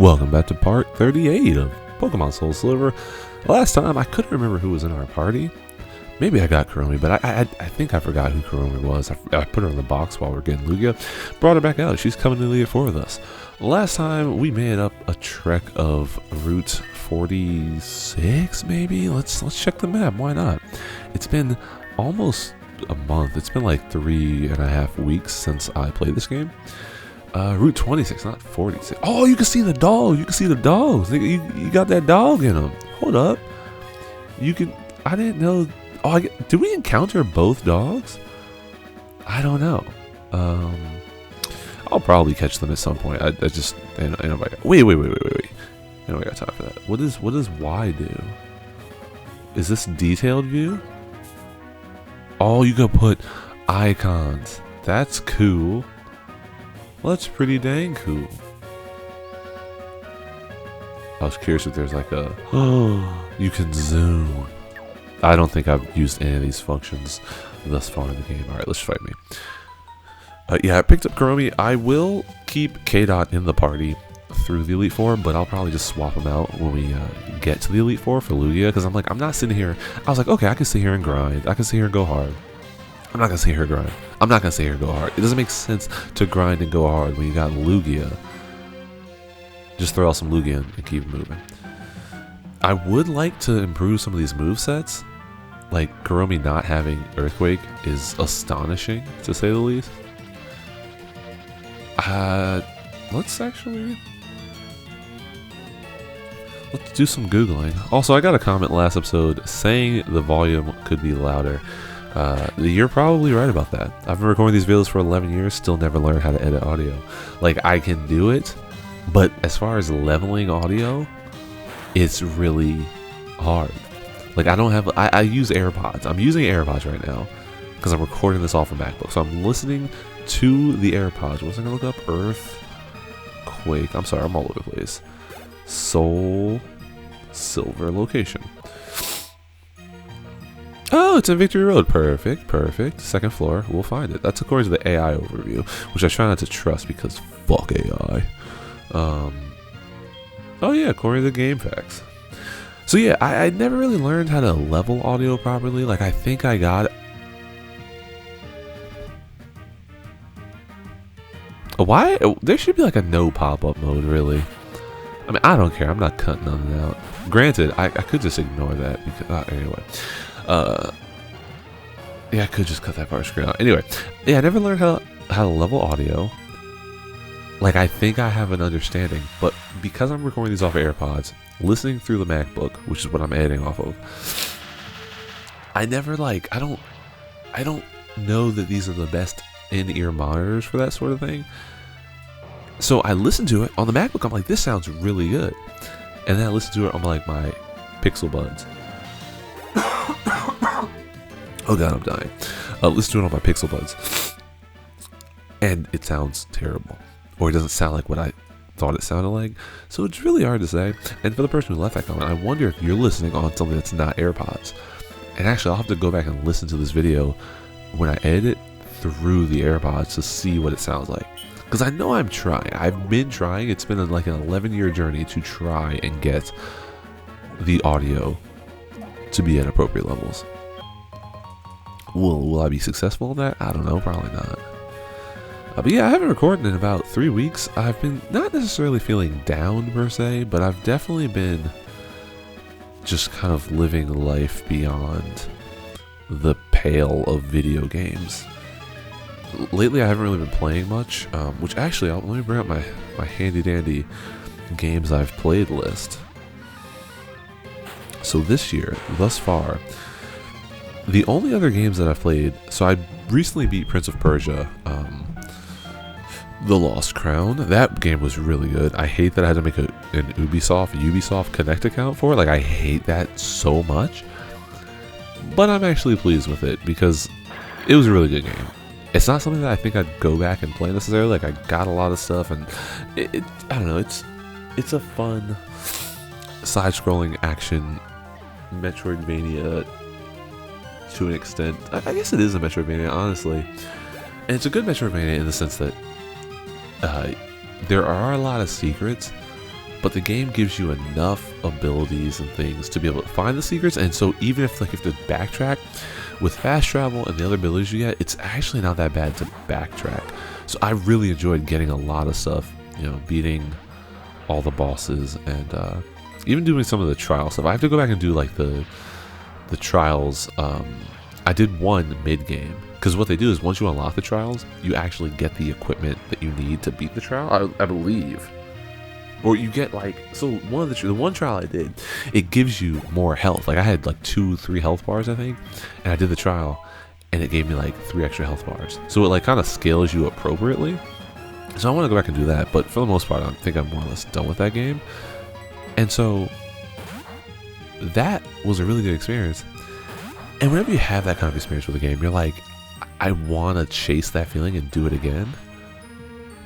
Welcome back to part 38 of Pokemon Soul Silver. Last time, I couldn't remember who was in our party. Maybe I got Kuromi, but I think I forgot who Kuromi was. I put her in the box while we are getting Lugia. Brought her back out. She's coming to the Elite with us. Last time, we made up a trek of Route 46, maybe? Let's check the map. Why not? It's been almost a month. It's been like 3.5 weeks since I played this game. Route 26, not 46. Oh, you can see the dog. You can see the dogs. You got that dog in them. Hold up. You can. I didn't know. Oh, did we encounter both dogs? I don't know. I'll probably catch them at some point. I just. Ain't nobody. Wait. Ain't nobody got time for that. What does Y do? Is this detailed view? Oh, you can put icons. That's cool. Well, that's pretty dang cool. I was curious if there's like a... Oh, you can zoom. I don't think I've used any of these functions thus far in the game. Alright, let's fight me. Yeah, I picked up Kuromi. I will keep K-Dot in the party through the Elite Four, but I'll probably just swap them out when we get to the Elite Four for Lugia, because I'm like, I'm not sitting here... I was like, okay, I can sit here and grind. I can sit here and go hard. I'm not gonna sit here and grind. I'm not gonna sit here and go hard. It doesn't make sense to grind and go hard when you got Lugia. Just throw out some Lugia and keep moving. I would like to improve some of these movesets. Like, Kuromi not having Earthquake is astonishing, to say the least. Let's do some Googling. Also, I got a comment last episode saying the volume could be louder. You're probably right about that. I've been recording these videos for 11 years, still never learned how to edit audio. Like, I can do it, but as far as leveling audio, it's really hard. Like, I use AirPods. I'm using AirPods right now because I'm recording this off a MacBook. So I'm listening to the AirPods. What was I gonna look up? Earthquake. I'm sorry, I'm all over the place. Soul Silver location. Oh, it's in Victory Road. Perfect. Second floor. We'll find it. That's according to the AI overview, which I try not to trust because fuck AI. Oh yeah, according to the game facts. So yeah, I never really learned how to level audio properly. Like, I think I got it. Why? There should be like a no pop-up mode, really. I mean, I don't care. I'm not cutting none of that out. Granted, I could just ignore that because anyway. Yeah, I could just cut that part of the screen out. Anyway, yeah, I never learned how to level audio. Like, I think I have an understanding, but because I'm recording these off of AirPods, listening through the MacBook, which is what I'm editing off of, I never I don't know that these are the best in-ear monitors for that sort of thing. So I listen to it on the MacBook. I'm like, this sounds really good, and then I listen to it on like my Pixel Buds. Oh god, I'm dying. Listen to it on my Pixel Buds, and it sounds terrible, or it doesn't sound like what I thought it sounded like. So it's really hard to say. And for the person who left that comment, I wonder if you're listening on something that's not AirPods. And actually, I'll have to go back and listen to this video when I edit it through the AirPods to see what it sounds like. Because I know I'm trying. I've been trying. It's been like an 11-year journey to try and get the audio to be at appropriate levels. Will I be successful in that? I don't know. Probably not. But yeah, I haven't recorded in about 3 weeks. I've been not necessarily feeling down per se, but I've definitely been just kind of living life beyond the pale of video games. Lately, I haven't really been playing much, which actually, let me bring up my handy-dandy games I've played list. So this year, thus far, the only other games that I've played, so I recently beat Prince of Persia, The Lost Crown. That game was really good. I hate that I had to make an Ubisoft Connect account for it. Like, I hate that so much. But I'm actually pleased with it because it was a really good game. It's not something that I think I'd go back and play necessarily. Like, I got a lot of stuff, and I don't know. It's a fun side-scrolling action Metroidvania to an extent. I guess it is a Metroidvania, honestly. And it's a good Metroidvania in the sense that there are a lot of secrets but the game gives you enough abilities and things to be able to find the secrets. And so even if like you have to backtrack with fast travel and the other abilities you get, it's actually not that bad to backtrack. So I really enjoyed getting a lot of stuff, beating all the bosses and even doing some of the trial stuff. I have to go back and do like the trials. I did one mid game, because what they do is once you unlock the trials, you actually get the equipment that you need to beat the trial, I believe. Or you get like, so the one trial I did, it gives you more health. Like I had like 2-3 health bars, I think, and I did the trial and it gave me like 3 extra health bars. So it like kind of scales you appropriately. So I want to go back and do that, but for the most part, I think I'm more or less done with that game. And so that was a really good experience. And whenever you have that kind of experience with a game, you're like, I want to chase that feeling and do it again.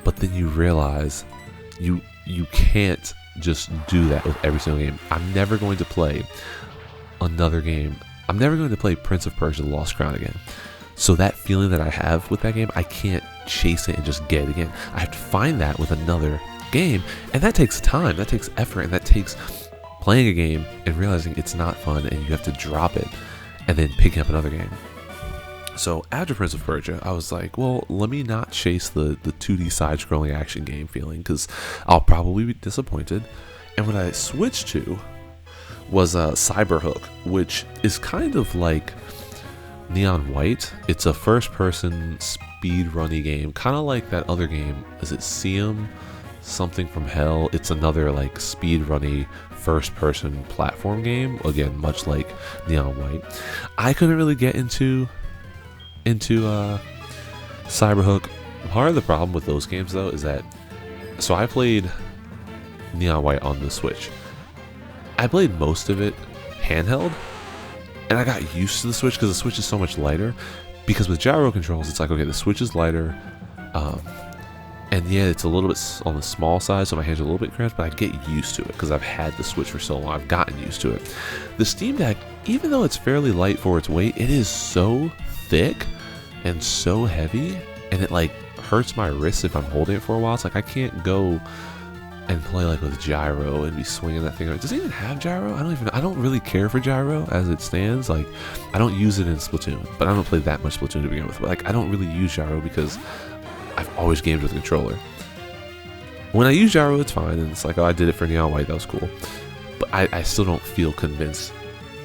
But then you realize you can't just do that with every single game. I'm never going to play another game. I'm never going to play Prince of Persia: The Lost Crown again. So that feeling that I have with that game, I can't chase it and just get it again. I have to find that with another game, and that takes time, that takes effort, and that takes playing a game and realizing it's not fun and you have to drop it and then picking up another game. So after Prince of Persia, I was like, well, let me not chase the 2D side-scrolling action game feeling, because I'll probably be disappointed. And what I switched to was Cyberhook, which is kind of like Neon White. It's a first-person speed-runny game, kind of like that other game. Is it Siam? Something from Hell? It's another like speed-runny first-person platform game. Again, much like Neon White. I couldn't really get into Cyberhook. Part of the problem with those games though is that, so I played Neon White on the Switch. I played most of it handheld, and I got used to the Switch because the Switch is so much lighter. Because with gyro controls, it's like, okay, the Switch is lighter, and yeah, it's a little bit on the small side, so my hands are a little bit cramped, but I get used to it because I've had the Switch for so long. I've gotten used to it. The Steam Deck, even though it's fairly light for its weight, it is so thick and so heavy, and it like hurts my wrists if I'm holding it for a while. It's like I can't go and play like with gyro and be swinging that thing around. Does it even have gyro? I don't really care for gyro as it stands. Like, I don't use it in Splatoon, but I don't play that much Splatoon to begin with. But like, I don't really use gyro because I've always gamed with a controller. When I use gyro, it's fine, and it's like, oh, I did it for Neon White, that was cool. But I still don't feel convinced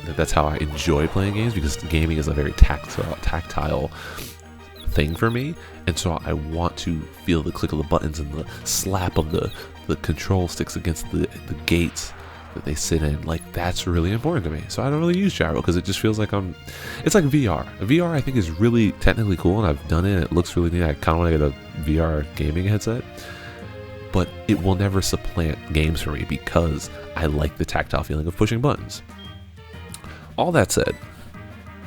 that that's how I enjoy playing games, because gaming is a very tactile thing for me, and so I want to feel the click of the buttons and the slap of the control sticks against the gates that they sit in. Like, that's really important to me. So I don't really use gyro because it just feels like it's like VR. VR I think is really technically cool, and I've done it. It looks really neat. I kind of want to get a VR gaming headset, but it will never supplant games for me because I like the tactile feeling of pushing buttons. All that said,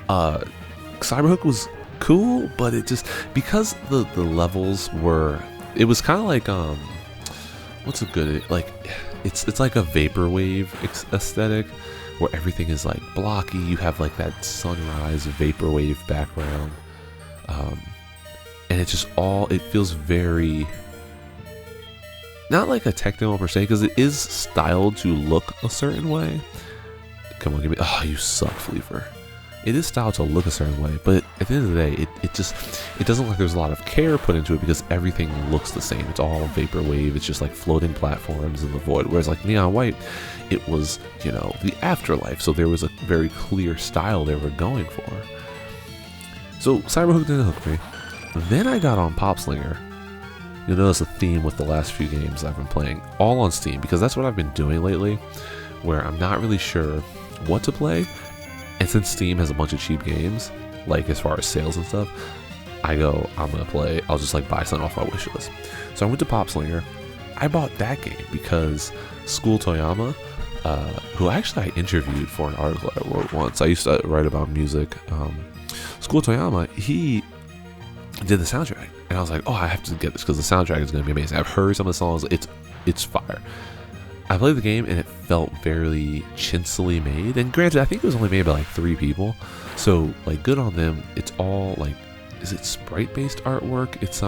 Cyberhook was cool, but it just, because the levels were, it was kind of like what's a good, like, it's like a vaporwave aesthetic where everything is like blocky. You have like that sunrise vaporwave background, and it's just it feels very, not like a techno per se, because it is styled to look a certain way. Come on, give me, oh, you suck, Fleefer. It is styled to look a certain way, but at the end of the day, it doesn't look like there's a lot of care put into it, because everything looks the same. It's all vaporwave. It's just like floating platforms in the void. Whereas like Neon White, it was, the afterlife. So there was a very clear style they were going for. So Cyberhook didn't hook me. Then I got on Popslinger. You'll notice a theme with the last few games I've been playing, all on Steam, because that's what I've been doing lately, where I'm not really sure what to play. And since Steam has a bunch of cheap games, like as far as sales and stuff, I'm gonna play, I'll just like buy something off my wish list. So I went to Popslinger. I bought that game because School Toyama, who actually I interviewed for an article I wrote once. I used to write about music. School Toyama, he did the soundtrack, and I was like, oh, I have to get this because the soundtrack is gonna be amazing. I've heard some of the songs, it's fire. I played the game and it felt very chintzy made, and granted, I think it was only made by like 3 people, so like good on them. It's all like, is it sprite based artwork? It's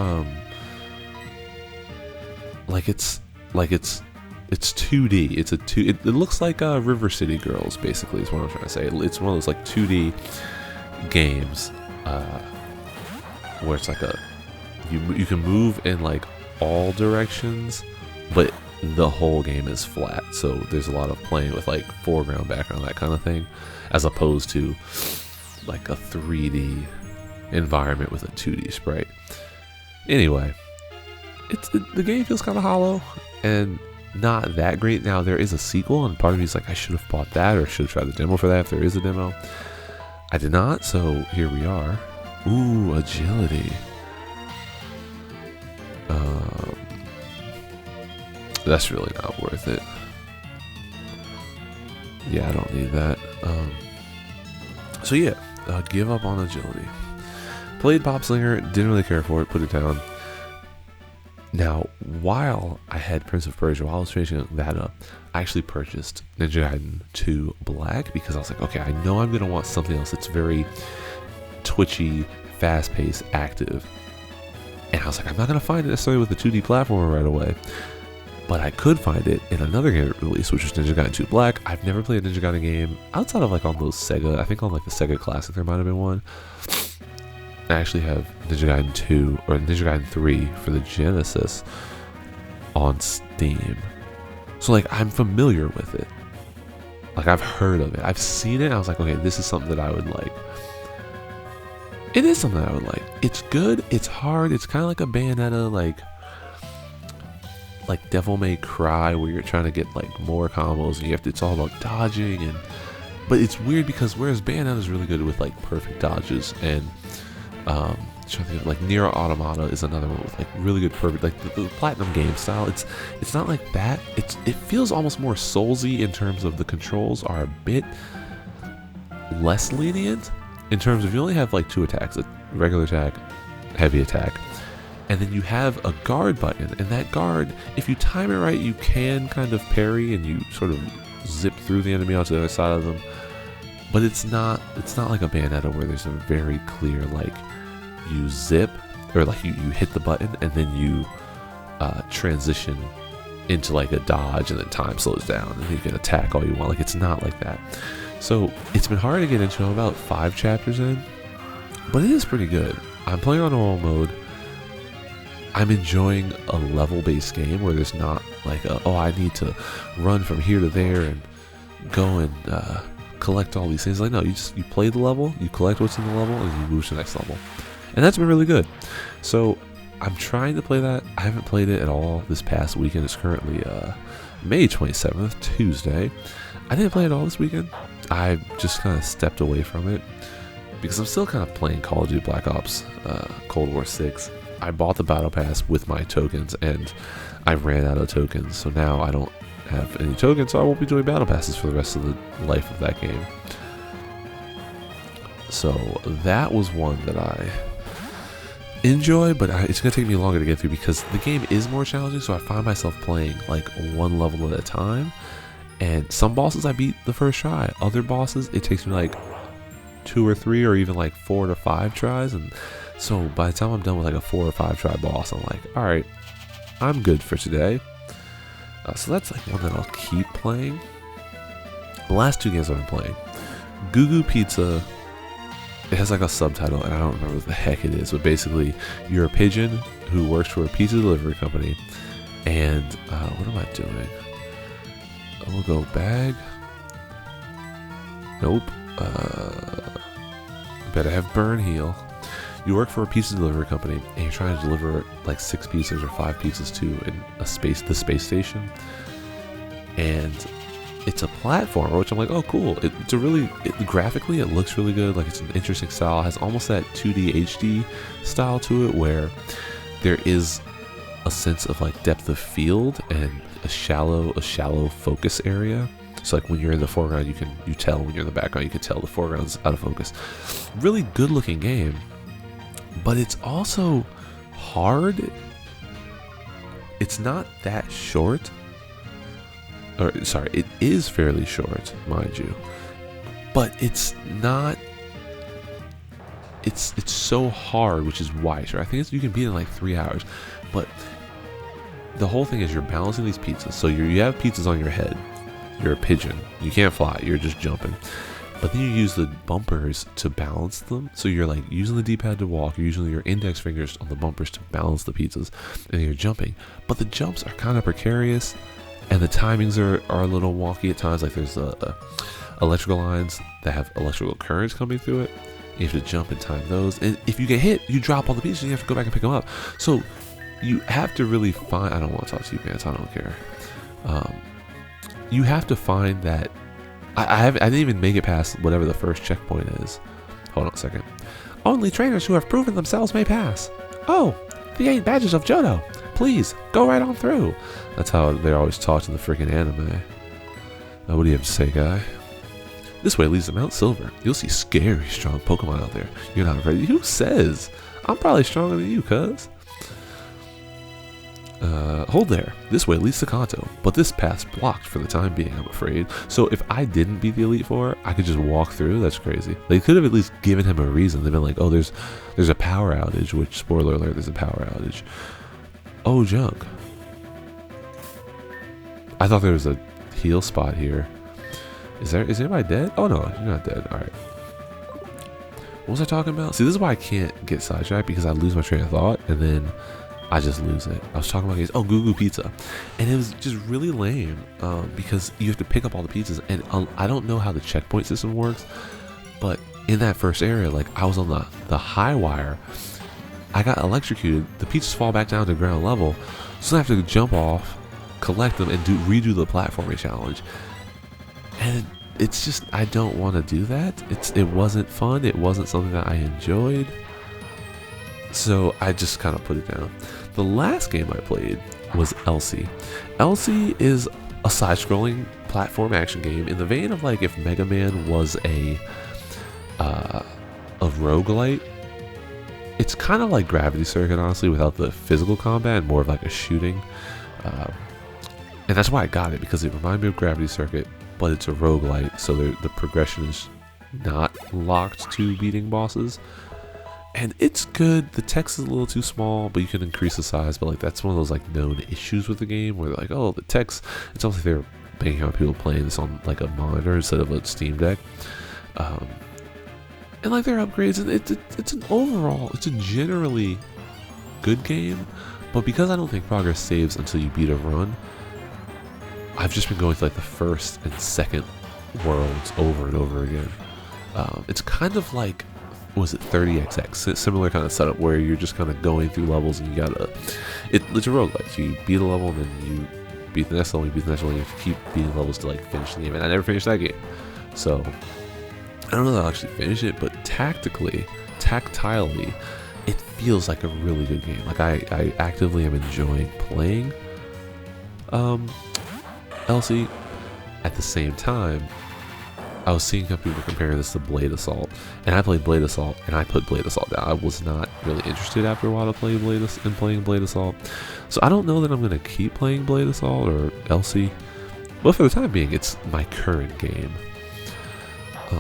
It's 2D. It looks like River City Girls, basically, is what I'm trying to say. It's one of those like 2D games where it's like you can move in like all directions, but the whole game is flat. So there's a lot of playing with like foreground, background, that kind of thing, as opposed to like a 3D environment with a 2D sprite. Anyway, the game feels kind of hollow and not that great. Now there is a sequel, and part of me is like, I should have bought that, or should have tried the demo for that if there is a demo. I did not, so here we are. Ooh, agility. That's really not worth it. Yeah, I don't need that. So yeah, give up on agility. Played Pop Slinger, didn't really care for it, put it down. Now, while I had Prince of Persia, while I was finishing that up, I actually purchased Ninja Gaiden 2 Black, because I was like, okay, I know I'm going to want something else that's very twitchy, fast-paced, active. And I was like, I'm not going to find it necessarily with the 2D platformer right away. But I could find it in another game release, which was Ninja Gaiden 2 Black. I've never played a Ninja Gaiden game outside of like on those Sega. I think on like the Sega Classic there might have been one. I actually have Ninja Gaiden 2 or Ninja Gaiden 3 for the Genesis on Steam. So like I'm familiar with it. Like I've heard of it. I've seen it. I was like, okay, this is something that I would like. It is something that I would like. It's good. It's hard. It's kind of like a Bayonetta, like Devil May Cry, where you're trying to get like more combos and it's all about dodging, but it's weird because whereas Bayonetta is really good with like perfect dodges, and trying to think, like Nier Automata is another one with like really good perfect, like the Platinum game style. It's not like that. It feels almost more Soulsy in terms of the controls are a bit less lenient in terms of you only have like 2 attacks, a regular attack, heavy attack. And then you have a guard button, and that guard, if you time it right, you can kind of parry and you sort of zip through the enemy onto the other side of them. But it's not like a Bayonetta where there's a very clear, like, you zip, or like you hit the button and then you transition into like a dodge, and then time slows down and you can attack all you want. Like, it's not like that. So it's been hard to get into. I'm about 5 chapters in, but it is pretty good. I'm playing on normal mode. I'm enjoying a level-based game where there's not like I need to run from here to there and go and collect all these things. Like, no, you play the level, you collect what's in the level, and you move to the next level. And that's been really good. So I'm trying to play that. I haven't played it at all this past weekend. It's currently May 27th, Tuesday. I didn't play it all this weekend. I just kind of stepped away from it because I'm still kind of playing Call of Duty Black Ops Cold War 6. I bought the Battle Pass with my tokens, and I ran out of tokens, so now I don't have any tokens, so I won't be doing Battle Passes for the rest of the life of that game. So that was one that I enjoy, but it's going to take me longer to get through because the game is more challenging, so I find myself playing like one level at a time, and some bosses I beat the first try. Other bosses, it takes me like 2 or 3 or even like 4 to 5 tries, and so by the time I'm done with like a 4 or 5 try boss, I'm like, alright, I'm good for today. So that's like one that I'll keep playing. The last 2 games I've been playing, Goo Goo Pizza, it has like a subtitle and I don't remember what the heck it is, but basically you're a pigeon who works for a pizza delivery company, and what am I doing? We'll go bag. Nope. Better have burn heal. You work for a pizza delivery company, and you're trying to deliver like 6 pizzas or 5 pizzas to the space station. And it's a platformer, which I'm like, oh, cool. Graphically, it looks really good. Like, it's an interesting style. It has almost that 2D HD style to it, where there is a sense of like depth of field and a shallow focus area. So like when you're in the foreground, you tell when you're in the background, you can tell the foreground's out of focus. Really good looking game. But it's also hard. It's not that short. Or, sorry, it is fairly short, mind you. But it's not... It's so hard, which is why. Sure, I think you can beat it in like 3 hours. But the whole thing is you're balancing these pizzas. So you have pizzas on your head. You're a pigeon. You can't fly. You're just jumping. But then you use the bumpers to balance them. So you're like using the D-pad to walk. You're using your index fingers on the bumpers to balance the pizzas. And you're jumping. But the jumps are kind of precarious. And the timings are a little wonky at times. Like there's electrical lines that have electrical currents coming through it. You have to jump and time those. And if you get hit, you drop all the pieces and you have to go back and pick them up. So you have to really find... I don't want to talk to you, Vance. I don't care. You have to find that... I didn't even make it past whatever the first checkpoint is. Hold on a second. Only trainers who have proven themselves may pass. Oh, the 8 badges of Johto. Please, go right on through. That's how they're always taught in the freaking anime. What do you have to say, guy? This way leads to Mount Silver. You'll see scary strong Pokemon out there. You're not ready. Who says? I'm probably stronger than you, cuz. Hold there. This way leads to Kanto, but this path's blocked for the time being, I'm afraid. So if I didn't beat the Elite Four, I could just walk through. That's crazy. They could have at least given him a reason. They've been like, oh, there's a power outage, which, spoiler alert, there's a power outage. Oh, junk. I thought there was a heal spot here. Is anybody dead? Oh no, you're not dead. Alright. What was I talking about? See, this is why I can't get sidetracked, because I lose my train of thought and then I just lose it. I was talking about games. Oh, Goo Goo Pizza. And it was just really lame because you have to pick up all the pizzas. And I don't know how the checkpoint system works, but in that first area, like I was on the high wire. I got electrocuted. The pizzas fall back down to ground level. So I have to jump off, collect them, and redo the platforming challenge. And it's just, I don't want to do that. It wasn't fun. It wasn't something that I enjoyed. So I just kind of put it down. The last game I played was Elsie. Elsie is a side-scrolling platform action game in the vein of like if Mega Man was a roguelite. It's kind of like Gravity Circuit, honestly, without the physical combat and more of like a shooting. And that's why I got it, because it reminded me of Gravity Circuit, but it's a roguelite, so the progression is not locked to beating bosses. And it's good. The text is a little too small, but you can increase the size. But like that's one of those like known issues with the game, where they're like, oh, the text. It's almost like they're banking on people playing this on like a monitor instead of a Steam Deck. And like their upgrades, and it's a generally good game. But because I don't think progress saves until you beat a run, I've just been going to like the first and second worlds over and over again. It's kind of like, was it 30XX? Similar kind of setup where you're just kind of going through levels and you gotta... It's a roguelike. You beat a level and then you beat the next level, you beat the next level, and you have to keep beating levels to like finish the game. And I never finished that game. So, I don't know that I'll actually finish it, but tactilely, it feels like a really good game. Like I actively am enjoying playing Elsie. At the same time, I was seeing how people were comparing this to Blade Assault, and I played Blade Assault, and I put Blade Assault down. I was not really interested after a while to play playing Blade Assault, so I don't know that I'm going to keep playing Blade Assault or Elsie, but for the time being, it's my current game.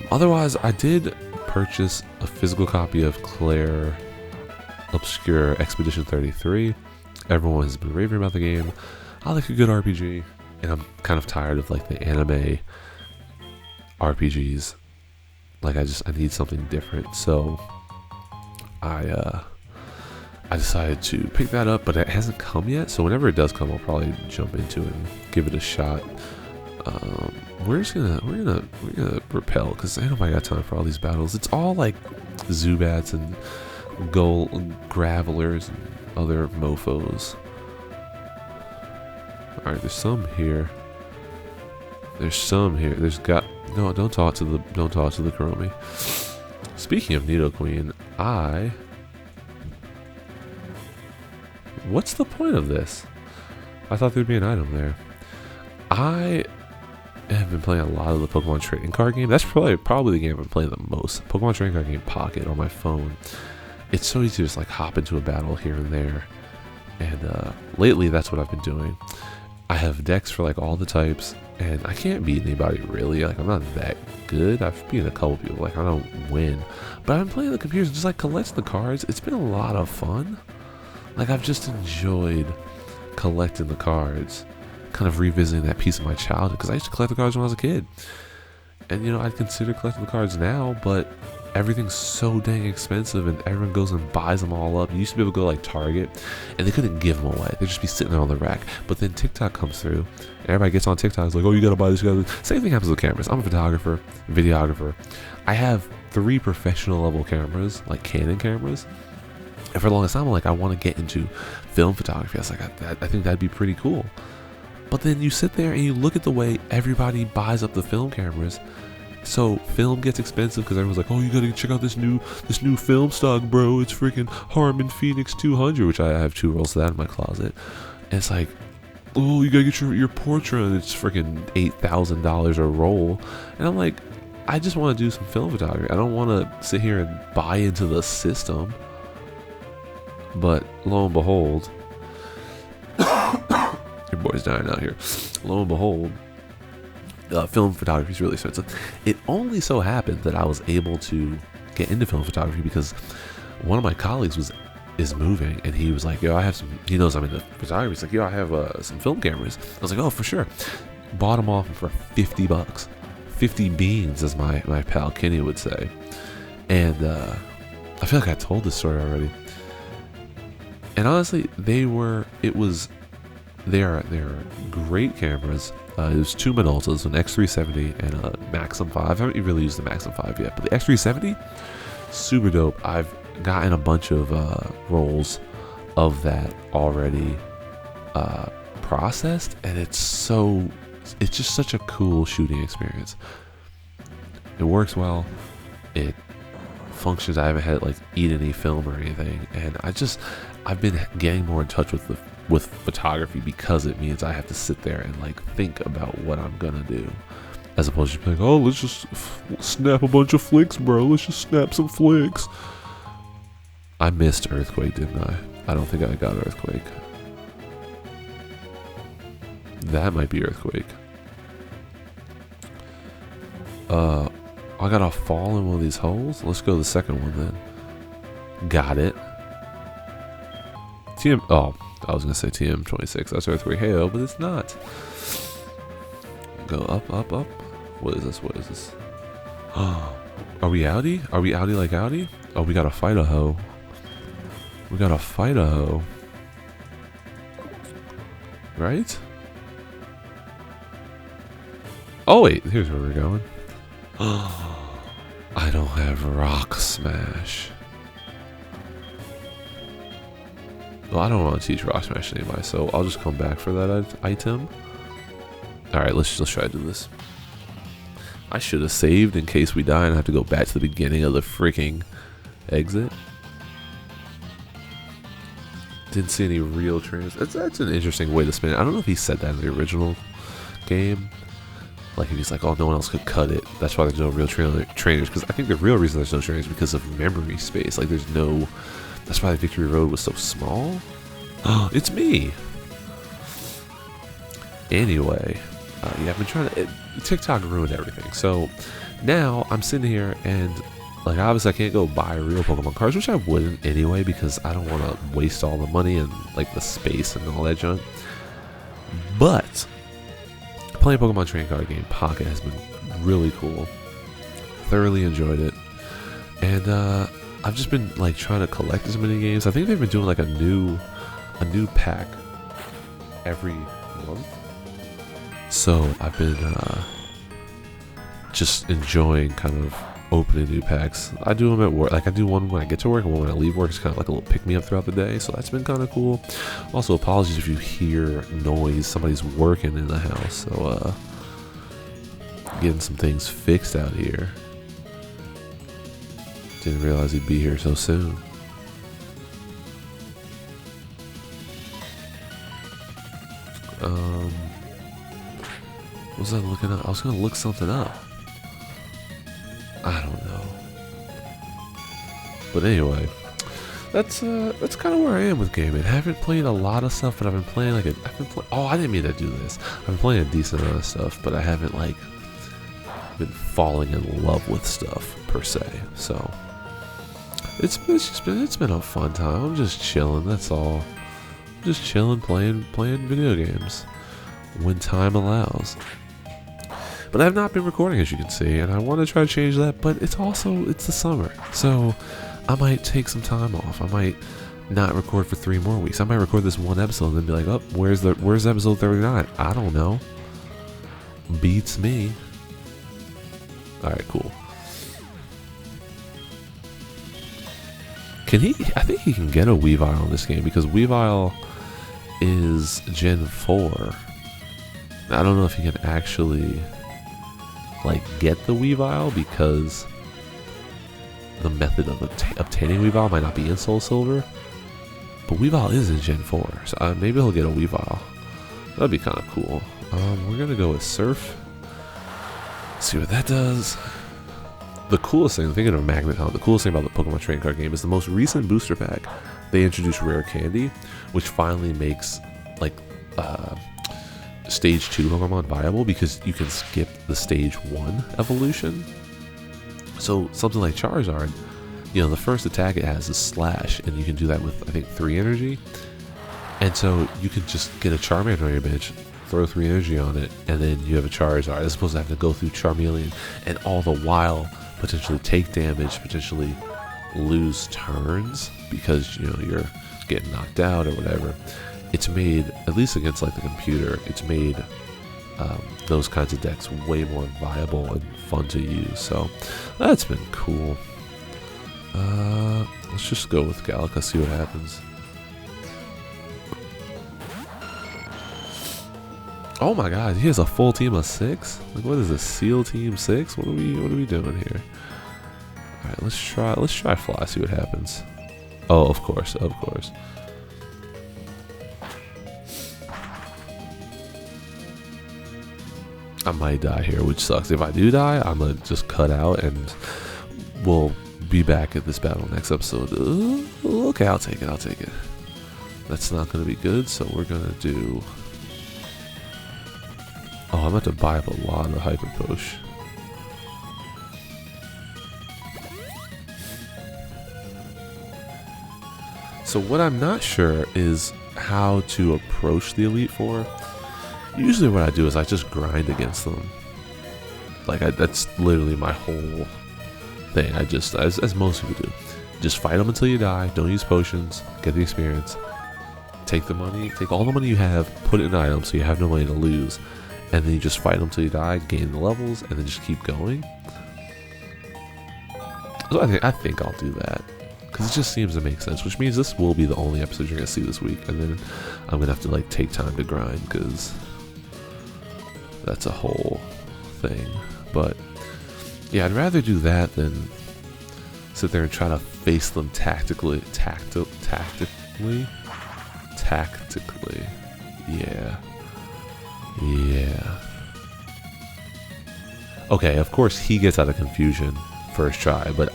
Otherwise, I did purchase a physical copy of Clair Obscure Expedition 33. Everyone has been raving about the game. I like a good RPG, and I'm kind of tired of like the anime RPGs. Like I need something different, so I decided to pick that up, but it hasn't come yet, so whenever it does come, I'll probably jump into it and give it a shot. We're gonna repel, because ain't nobody got time for all these battles. It's all like Zubats and Gravelers and other mofos. Alright, there's some here. There's got... No, don't talk to the Kuromi. Speaking of Nidoqueen, what's the point of this? I thought there'd be an item there. I have been playing a lot of the Pokemon trading card game. That's probably the game I've been playing the most. Pokemon trading card game Pocket on my phone. It's so easy to just like hop into a battle here and there. And lately that's what I've been doing. I have decks for like all the types, and I can't beat anybody really. Like I'm not that good. I've beaten a couple people. Like I don't win, but I've been playing the computers, just like collecting the cards. It's been a lot of fun. Like I've just enjoyed collecting the cards, kind of revisiting that piece of my childhood, because I used to collect the cards when I was a kid. And, you know, I'd consider collecting the cards now, but everything's so dang expensive and everyone goes and buys them all up. You used to be able to go to like Target and they couldn't give them away. They'd just be sitting there on the rack. But then TikTok comes through and everybody gets on TikTok. It's like, oh, you gotta buy this, you gotta. Same thing happens with cameras. I'm a photographer, videographer. I have 3 professional level cameras, like Canon cameras. And for the longest time, I'm like, I want to get into film photography. I was like, I think that'd be pretty cool. But then you sit there and you look at the way everybody buys up the film cameras. So film gets expensive because everyone's like, oh, you gotta check out this new film stock, bro. It's freaking Harman Phoenix 200, which I have 2 rolls of that in my closet. And it's like, oh, you gotta get your portrait, and it's freaking $8,000 a roll. And I'm like, I just want to do some film photography. I don't want to sit here and buy into the system. But lo and behold, your boy's dying out here. Lo and behold, film photography is really expensive. It only so happened that I was able to get into film photography because one of my colleagues is moving, and he was like, yo, I have some, he knows I'm into photography. He's like, yo, I have some film cameras. I was like, oh, for sure. Bought them off for $50. 50 beans, as my pal Kenny would say. And I feel like I told this story already. And honestly, they are great cameras. It was 2 Minoltas, an X370 and a Maxim 5. I haven't really used the Maxim 5 yet, but the X370, super dope. I've gotten a bunch of rolls of that already processed, and it's just such a cool shooting experience. It works well. It functions. I haven't had to like eat any film or anything, and I've been getting more in touch with photography because it means I have to sit there and like think about what I'm gonna do, as opposed to being like, oh, let's just snap a bunch of flicks, bro. Let's just snap some flicks. I missed Earthquake, didn't I? I don't think I got Earthquake. That might be Earthquake. I gotta fall in one of these holes. Let's go to the second one then. Got it. Oh, I was gonna say TM26. That's Earthquake Halo, but it's not. Go up, up, up. What is this? Oh, are we Audi? Are we Audi like Audi? Oh, we gotta fight a hoe. Right? Oh wait, here's where we're going. I don't have Rock Smash. Well, I don't want to teach Rock Smash to anybody, so I'll just come back for that item. Alright, let's try to do this. I should have saved in case we die and have to go back to the beginning of the freaking exit. Didn't see any real trainers. That's an interesting way to spin it. I don't know if he said that in the original game. Like, if he's like, oh, no one else could cut it. That's why there's no real trainers. Because I think the real reason there's no trainers is because of memory space. Like, there's no... That's why the Victory Road was so small. Oh, it's me! Anyway, yeah, I've been trying to... TikTok ruined everything. So, now, I'm sitting here and... Like, obviously, I can't go buy real Pokemon cards, which I wouldn't anyway, because I don't want to waste all the money and, like, the space and all that junk. But... Playing Pokemon Trading Card Game Pocket has been really cool. Thoroughly enjoyed it. And I've just been like trying to collect as many games. I think they've been doing like a new pack every month. So I've been just enjoying kind of opening new packs. I do them at work. Like I do one when I get to work and one when I leave work. It's kind of like a little pick me up throughout the day. So that's been kind of cool. Also, apologies if you hear noise. Somebody's working in the house. So getting some things fixed out here. Didn't realize he'd be here so soon. What was I looking up? I was gonna look something up. I don't know. But anyway, that's kind of where I am with gaming. I haven't played a lot of stuff, but I've been playing like oh, I didn't mean to do this. I've been playing a decent amount of stuff, but I haven't like been falling in love with stuff per se. So it's been a fun time. I'm just chilling. That's all. just chilling, playing video games when time allows. But I've not been recording, as you can see, and I want to try to change that, but it's the summer. So I might take some time off. I might not record for 3 more weeks. I might record this one episode and then be like, oh, where's episode 39? I don't know. Beats me. Alright, cool. I think he can get a Weavile in this game, because Weavile is Gen 4. I don't know if he can actually get the Weavile, because the method of obtaining Weavile might not be in Soul Silver. But Weavile is in Gen 4, so maybe he'll get a Weavile. That'd be kind of cool. We're gonna go with Surf. See what that does. The coolest thing, thinking of Magneton, the coolest thing about the Pokemon Trading Card game is the most recent booster pack. They introduced Rare Candy, which finally makes Stage 2 Pokemon viable, because you can skip the Stage 1 evolution. So something like Charizard, the first attack it has is Slash, and you can do that with, I think, 3 energy. And so you can just get a Charmander on your bench, throw 3 energy on it, and then you have a Charizard, as opposed to having to go through Charmeleon, and all the while potentially take damage, potentially lose turns, because, you're getting knocked out or whatever. It's made, at least against the computer, it's made those kinds of decks way more viable and fun to use. So that's been cool. Let's just go with Gallica, see what happens. Oh my god, he has a full team of 6? What is this, Seal Team 6? What are we doing here? Alright, let's try Fly, see what happens. Oh, of course. I might die here, which sucks. If I do die, I'm gonna just cut out, and we'll be back at this battle next episode. Okay, I'll take it. That's not gonna be good, so we're gonna do... Oh, I'm about to buy up a lot of Hyper Potion. So what I'm not sure is how to approach the Elite Four. Usually what I do is I just grind against them. That's literally my whole thing. I just, as most people do, just fight them until you die, don't use potions, get the experience, take the money, take all the money you have, put it in items so you have no money to lose, and then you just fight them till you die, gain the levels, and then just keep going. So I think I'll do that, because it just seems to make sense, which means this will be the only episode you're going to see this week, and then I'm going to have to take time to grind, because that's a whole thing. But yeah, I'd rather do that than sit there and try to face them tactically. Yeah. Okay, of course he gets out of confusion first try, but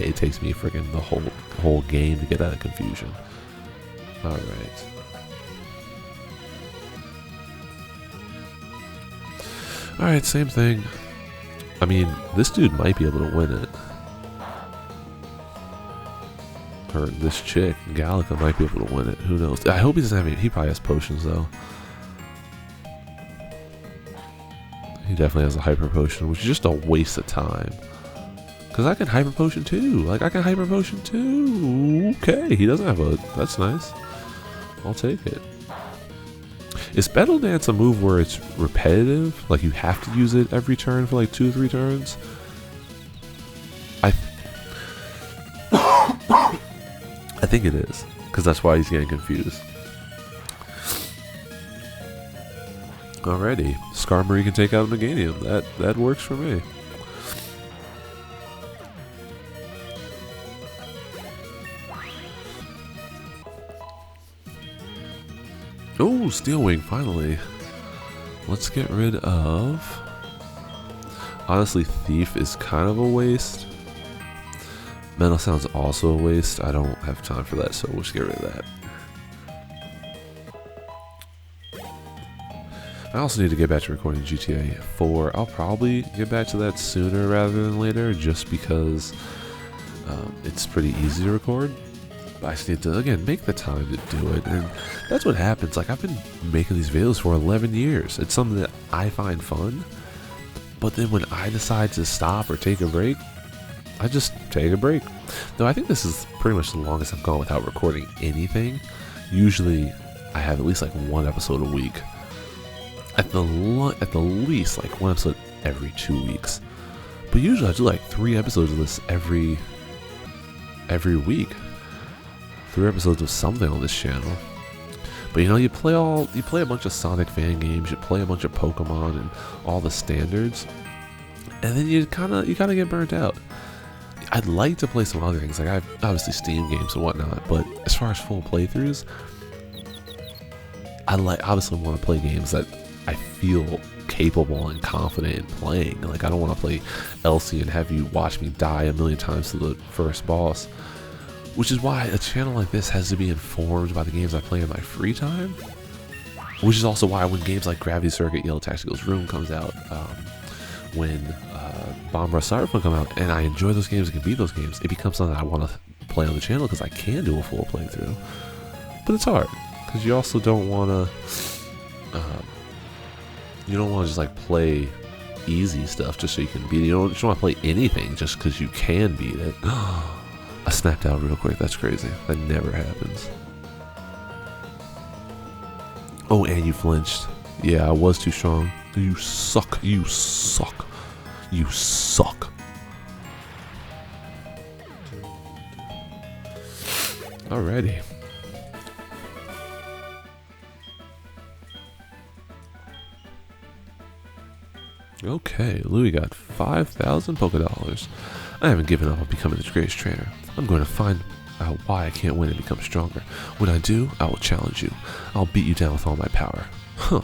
it takes me freaking the whole game to get out of confusion. Alright. Alright, same thing. I mean, this dude might be able to win it. Or this chick, Gallica, might be able to win it. Who knows? I hope he doesn't have any. He probably has potions, though. He definitely has a Hyper Potion, which is just a waste of time. Because I can Hyper Potion too. I can Hyper Potion too. Okay, he doesn't have a... That's nice. I'll take it. Is Battle Dance a move where it's repetitive? You have to use it every turn for 2 or 3 turns? I think it is. Because that's why he's getting confused. Alrighty. Skarmory can take out Meganium. That works for me. Oh, Steel Wing, finally. Let's get rid of... Honestly, Thief is kind of a waste. Mental Sound's also a waste. I don't have time for that, so we'll just get rid of that. I also need to get back to recording GTA 4. I'll probably get back to that sooner rather than later, just because it's pretty easy to record. I just need to, again, make the time to do it. And that's what happens. Like, I've been making these videos for 11 years. It's something that I find fun. But then when I decide to stop or take a break, I just take a break. Though I think this is pretty much the longest I've gone without recording anything. Usually I have at least like one episode a week. At the least like one episode every 2 weeks. But usually I do like 3 episodes of this every week. 3 episodes of something on this channel. But you know, you play a bunch of Sonic fan games, you play a bunch of Pokemon and all the standards, and then you kind of get burnt out. I'd like to play some other things, like I have obviously Steam games and whatnot, but as far as full playthroughs, I obviously want to play games that I feel capable and confident in playing. Like, I don't want to play Elsie and have you watch me die a million times to the first boss. Which is why a channel like this has to be informed by the games I play in my free time. Which is also why when games like Gravity Circuit, Yellow Tactical's Room comes out, when Bomb Rush Cyberpunk come out, and I enjoy those games and can beat those games, it becomes something I want to play on the channel because I can do a full playthrough. But it's hard, because you also don't want to, just like play easy stuff just so you can beat it. You don't just want to play anything just because you can beat it. I snapped out real quick. That's crazy. That never happens. Oh, and you flinched. Yeah, I was too strong. You suck. You suck. You suck. Alrighty. Okay, Louis got 5,000 Poké Dollars. I haven't given up on becoming the greatest trainer. I'm going to find out why I can't win and become stronger. When I do, I will challenge you. I'll beat you down with all my power. Huh.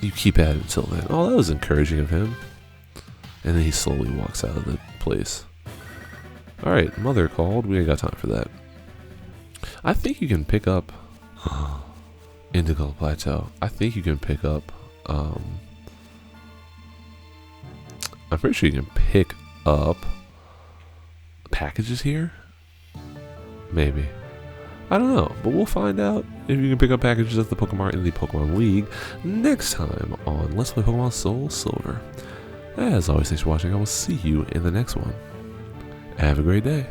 You keep at it until then. Oh, that was encouraging of him. And then he slowly walks out of the place. Alright, Mother called. We ain't got time for that. I think you can pick up Indigo Plateau. I think you can pick up I'm pretty sure you can pick up packages here? Maybe. I don't know, but we'll find out if you can pick up packages at the Pokemon in the Pokemon League next time on Let's Play Pokemon Soul Silver. As always, thanks for watching. I will see you in the next one. Have a great day.